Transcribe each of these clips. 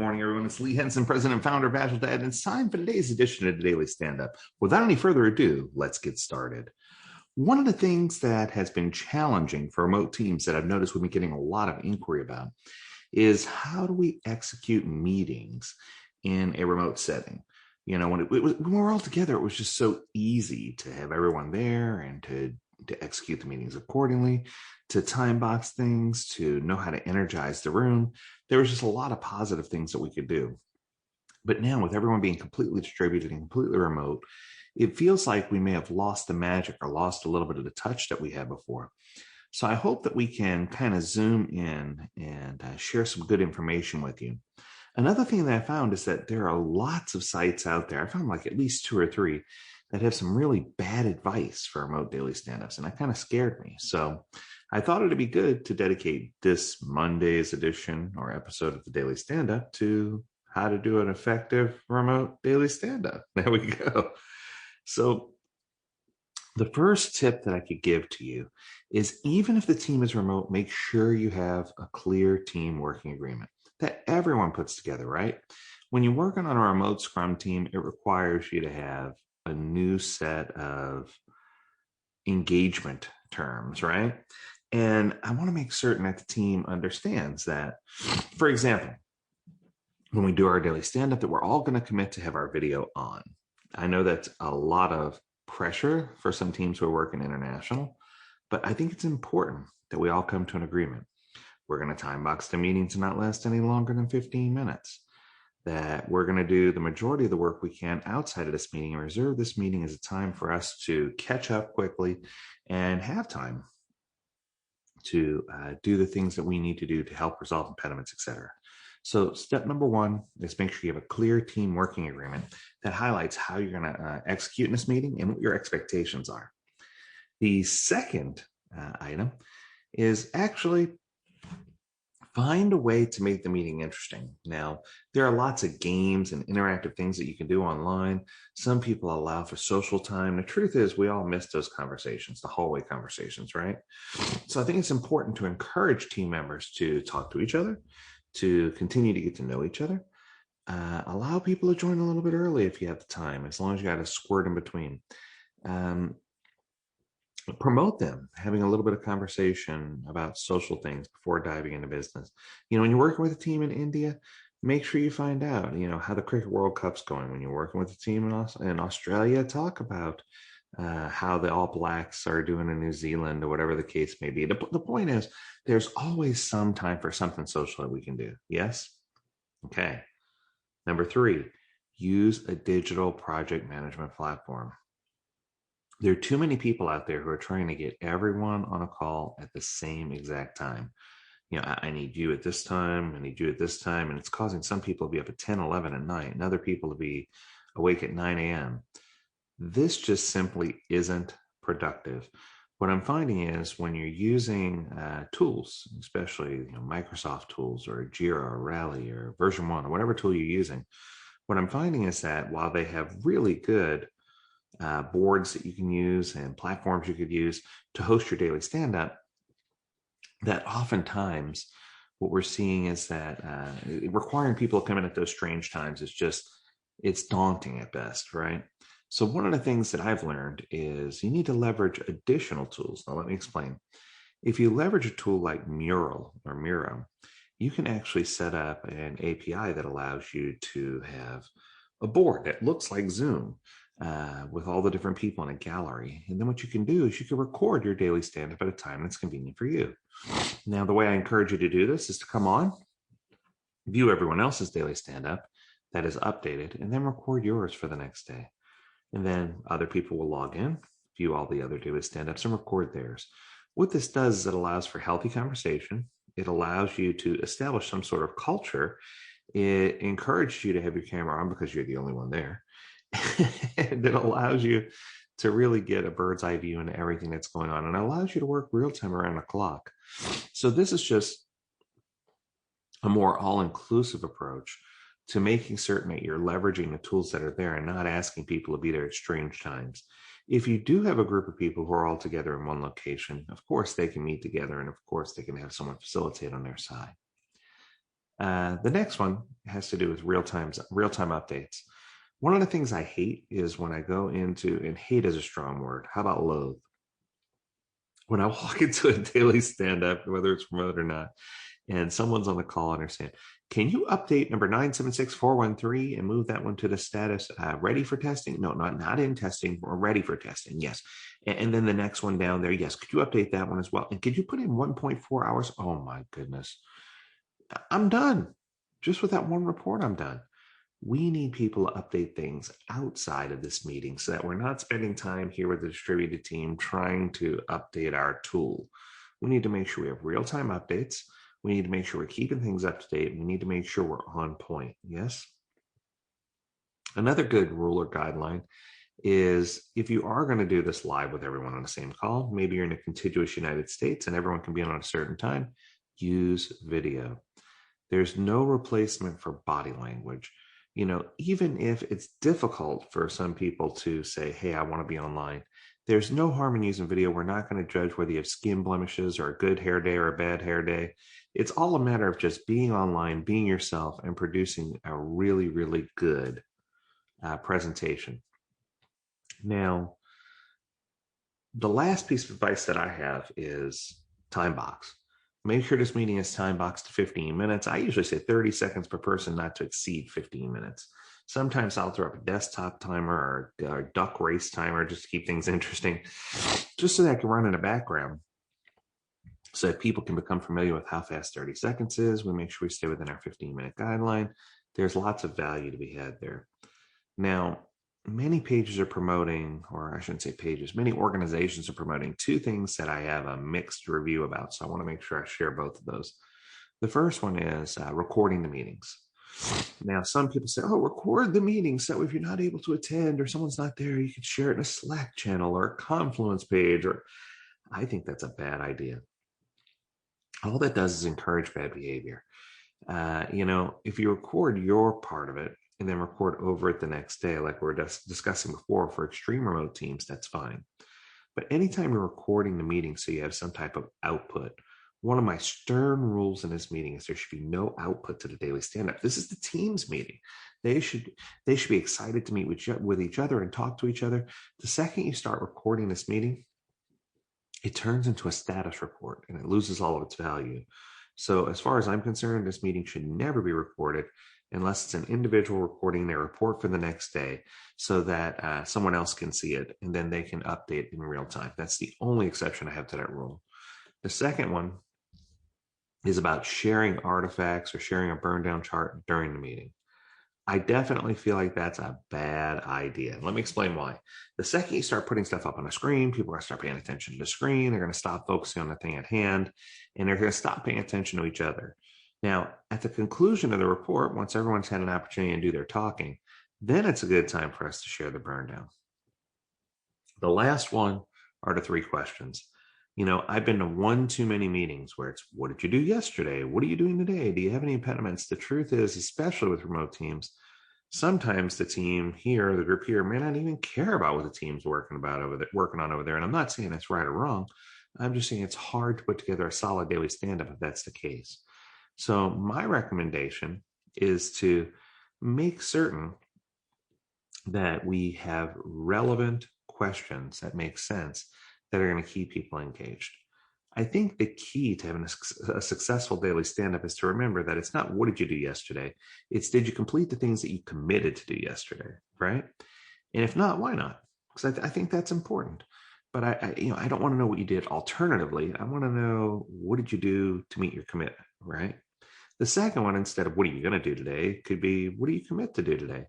morning, everyone. It's Lee Henson, president and founder of AgileDad, and it's time for today's edition of the Daily Standup. Without any further ado, let's get started. One of the things that has been challenging for remote teams that I've noticed we've been getting a lot of inquiry about is how do we execute meetings in a remote setting? You know, when we were all together, it was just so easy to have everyone there and to execute the meetings accordingly, to time box things, to know how to energize the room. There was just a lot of positive things that we could do. But now with everyone being completely distributed and completely remote, it feels like we may have lost the magic or lost a little bit of the touch that we had before. So I hope that we can kind of zoom in and share some good information with you. Another thing that I found is that there are lots of sites out there. I found like at least 2 or 3 that have some really bad advice for remote daily stand-ups, and that kind of scared me. So I thought it'd be good to dedicate this Monday's edition or episode of the Daily Stand-Up to how to do an effective remote daily stand-up. There we go. So the first tip that I could give to you is, even if the team is remote, make sure you have a clear team working agreement that everyone puts together, right? When you're working on a remote Scrum team, it requires you to have a new set of engagement terms, right? And I want to make certain that the team understands that, for example, when we do our daily stand-up, that we're all going to commit to have our video on. I know that's a lot of pressure for some teams who are working international, but I think it's important that we all come to an agreement. We're going to time box the meeting to not last any longer than 15 minutes. That we're going to do the majority of the work we can outside of this meeting and reserve this meeting as a time for us to catch up quickly and have time to do the things that we need to do to help resolve impediments, etc. So step number 1 is make sure you have a clear team working agreement that highlights how you're going to execute in this meeting and what your expectations are. The second item is actually find a way to make the meeting interesting. Now, there are lots of games and interactive things that you can do online. Some people allow for social time. The truth is, we all miss those conversations, the hallway conversations, right? So I think it's important to encourage team members to talk to each other, to continue to get to know each other. Allow people to join a little bit early if you have the time, as long as you got a squirt in between. Promote them, having a little bit of conversation about social things before diving into business. You know, when you're working with a team in India, make sure you find out, how the Cricket World Cup's going. When you're working with a team in Australia, talk about how the All Blacks are doing in New Zealand or whatever the case may be. The point is, there's always some time for something social that we can do. Yes? Okay. Number 3, use a digital project management platform. There are too many people out there who are trying to get everyone on a call at the same exact time. I need you at this time, I need you at this time, and it's causing some people to be up at 10, 11 at night, and other people to be awake at 9 a.m. This just simply isn't productive. What I'm finding is when you're using tools, especially Microsoft tools or Jira or Rally or version 1 or whatever tool you're using, what I'm finding is that while they have really good boards that you can use and platforms you could use to host your daily stand-up, that oftentimes what we're seeing is that requiring people to come in at those strange times it's daunting at best, right? So one of the things that I've learned is you need to leverage additional tools. Now let me explain. If you leverage a tool like Mural or Miro, you can actually set up an API that allows you to have a board that looks like Zoom, with all the different people in a gallery. And then what you can do is you can record your daily stand-up at a time that's convenient for you. Now, the way I encourage you to do this is to come on, view everyone else's daily stand-up that is updated, and then record yours for the next day. And then other people will log in, view all the other daily stand-ups, and record theirs. What this does is it allows for healthy conversation. It allows you to establish some sort of culture. It encourages you to have your camera on because you're the only one there. And it allows you to really get a bird's eye view into everything that's going on, and it allows you to work real time around the clock. So this is just a more all-inclusive approach to making certain that you're leveraging the tools that are there and not asking people to be there at strange times. If you do have a group of people who are all together in one location, of course they can meet together, and of course they can have someone facilitate on their side. The next one has to do with real-time updates. One of the things I hate is when I go into, and hate is a strong word. How about loathe? When I walk into a daily stand-up, whether it's remote or not, and someone's on the call and they're saying, can you update number 976413 and move that one to the status ready for testing? No, not in testing, or ready for testing. Yes. And then the next one down there, yes, could you update that one as well? And could you put in 1.4 hours? Oh my goodness. I'm done. Just with that one report, I'm done. We need people to update things outside of this meeting so that we're not spending time here with the distributed team trying to update our tool. We need to make sure we have real-time updates. We need to make sure we're keeping things up to date. We need to make sure we're on point. Yes. Another good rule or guideline is if you are going to do this live with everyone on the same call, maybe you're in a contiguous United States and everyone can be on at a certain time, use video. There's no replacement for body language. Even if it's difficult for some people to say, hey, I want to be online, there's no harm in using video. We're not going to judge whether you have skin blemishes or a good hair day or a bad hair day. It's all a matter of just being online, being yourself, and producing a really, really good presentation. Now, the last piece of advice that I have is time box. Make sure this meeting is time boxed to 15 minutes. I usually say 30 seconds per person, not to exceed 15 minutes. Sometimes I'll throw up a desktop timer or a duck race timer just to keep things interesting, just so that I can run in the background so that people can become familiar with how fast 30 seconds is. We make sure we stay within our 15-minute guideline. There's lots of value to be had there. Now, many pages are promoting, or I shouldn't say pages, many organizations are promoting two things that I have a mixed review about. So I want to make sure I share both of those. The first one is recording the meetings. Now, some people say, oh, record the meeting. So if you're not able to attend or someone's not there, you could share it in a Slack channel or a Confluence page. Or I think that's a bad idea. All that does is encourage bad behavior. If you record your part of it and then record over it the next day, like we were discussing before for extreme remote teams, that's fine. But anytime you're recording the meeting so you have some type of output, one of my stern rules in this meeting is there should be no output to the daily stand-up. This is the team's meeting. They should be excited to meet with each other and talk to each other. The second you start recording this meeting, it turns into a status report and it loses all of its value. So as far as I'm concerned, this meeting should never be recorded unless it's an individual recording their report for the next day so that someone else can see it and then they can update in real time. That's the only exception I have to that rule. The second one is about sharing artifacts or sharing a burn down chart during the meeting. I definitely feel like that's a bad idea. Let me explain why. The second you start putting stuff up on a screen, people are going to start paying attention to the screen. They're going to stop focusing on the thing at hand, and they're going to stop paying attention to each other. Now, at the conclusion of the report, once everyone's had an opportunity to do their talking, then it's a good time for us to share the burn down. The last one are the three questions. I've been to one too many meetings where it's, what did you do yesterday? What are you doing today? Do you have any impediments? The truth is, especially with remote teams, sometimes the team here, the group here, may not even care about what the team's working on over there. And I'm not saying it's right or wrong. I'm just saying it's hard to put together a solid daily stand-up if that's the case. So my recommendation is to make certain that we have relevant questions that make sense that are going to keep people engaged. I think the key to having a successful daily stand-up is to remember that it's not what did you do yesterday, it's did you complete the things that you committed to do yesterday, right? And if not, why not? Because I think that's important. But I don't want to know what you did alternatively. I want to know what did you do to meet your commitment, right? The second one, instead of what are you going to do today, could be what do you commit to do today?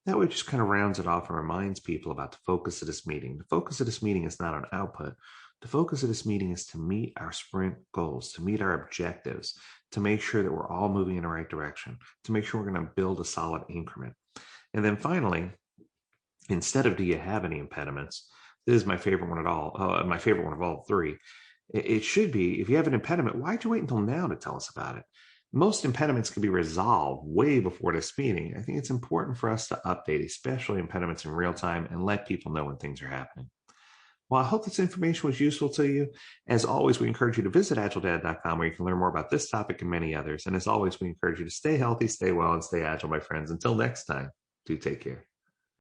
That way it just kind of rounds it off and reminds people about the focus of this meeting. The focus of this meeting is not on output. The focus of this meeting is to meet our sprint goals, to meet our objectives, to make sure that we're all moving in the right direction, to make sure we're going to build a solid increment. And then finally, instead of do you have any impediments, this is my favorite one my favorite one of all three. It should be, if you have an impediment, why'd you wait until now to tell us about it? Most impediments can be resolved way before this meeting. I think it's important for us to update, especially impediments in real time, and let people know when things are happening. Well, I hope this information was useful to you. As always, we encourage you to visit agiledad.com where you can learn more about this topic and many others. And as always, we encourage you to stay healthy, stay well, and stay agile, my friends. Until next time, do take care.